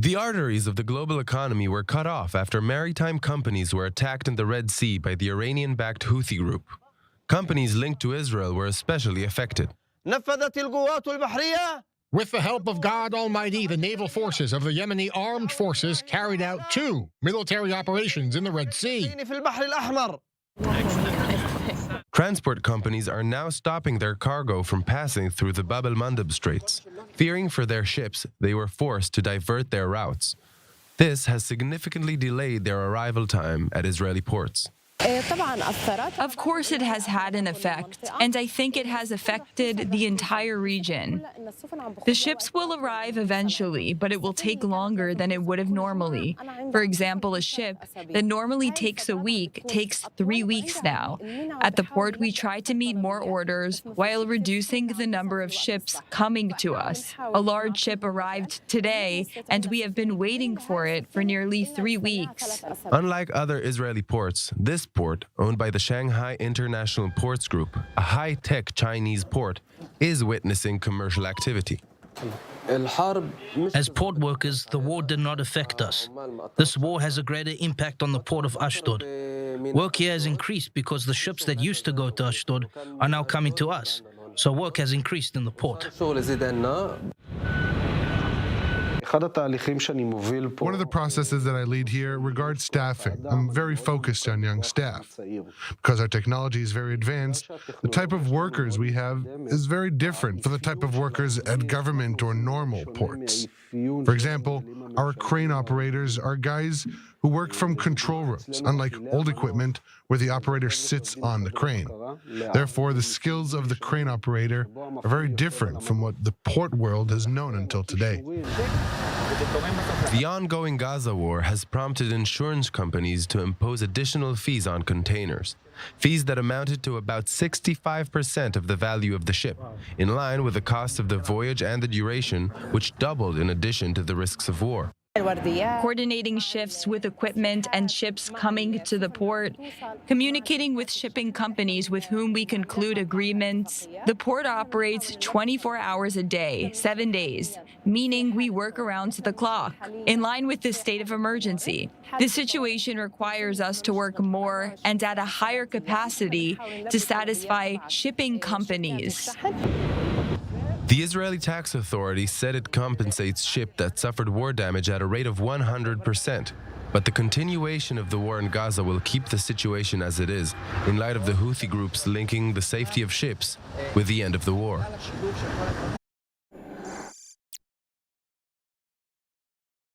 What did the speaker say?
The arteries of the global economy were cut off after maritime companies were attacked in the Red Sea by the Iranian-backed Houthi group. Companies linked to Israel were especially affected. With the help of God Almighty, the naval forces of the Yemeni armed forces carried out 2 military operations in the Red Sea. Transport companies are now stopping their cargo from passing through the Bab el-Mandeb Straits. Fearing for their ships, they were forced to divert their routes. This has significantly delayed their arrival time at Israeli ports. Of course it has had an effect, and I think it has affected the entire region. The ships will arrive eventually, but it will take longer than it would have normally. For example, a ship that normally takes a week takes 3 weeks now. At the port, we try to meet more orders while reducing the number of ships coming to us. A large ship arrived today, and we have been waiting for it for nearly 3 weeks. Unlike other Israeli ports, this port, owned by the Shanghai International Ports Group, a high-tech Chinese port, is witnessing commercial activity. As port workers, the war did not affect us. This war has a greater impact on the port of Ashdod. Work here has increased because the ships that used to go to Ashdod are now coming to us. So work has increased in the port. One of the processes that I lead here regards staffing. I'm very focused on young staff. Because our technology is very advanced, the type of workers we have is very different from the type of workers at government or normal ports. For example, our crane operators are guys who work from control rooms, unlike old equipment where the operator sits on the crane. Therefore, the skills of the crane operator are very different from what the port world has known until today. The ongoing Gaza war has prompted insurance companies to impose additional fees on containers, fees that amounted to about 65% of the value of the ship, in line with the cost of the voyage and the duration, which doubled in addition to the risks of war. Coordinating shifts with equipment and ships coming to the port, communicating with shipping companies with whom we conclude agreements. The port operates 24 hours a day, 7 days, meaning we work around the clock, in line with the state of emergency. This situation requires us to work more and at a higher capacity to satisfy shipping companies. The Israeli tax authority said it compensates ships that suffered war damage at a rate of 100%. But the continuation of the war in Gaza will keep the situation as it is, in light of the Houthi groups linking the safety of ships with the end of the war.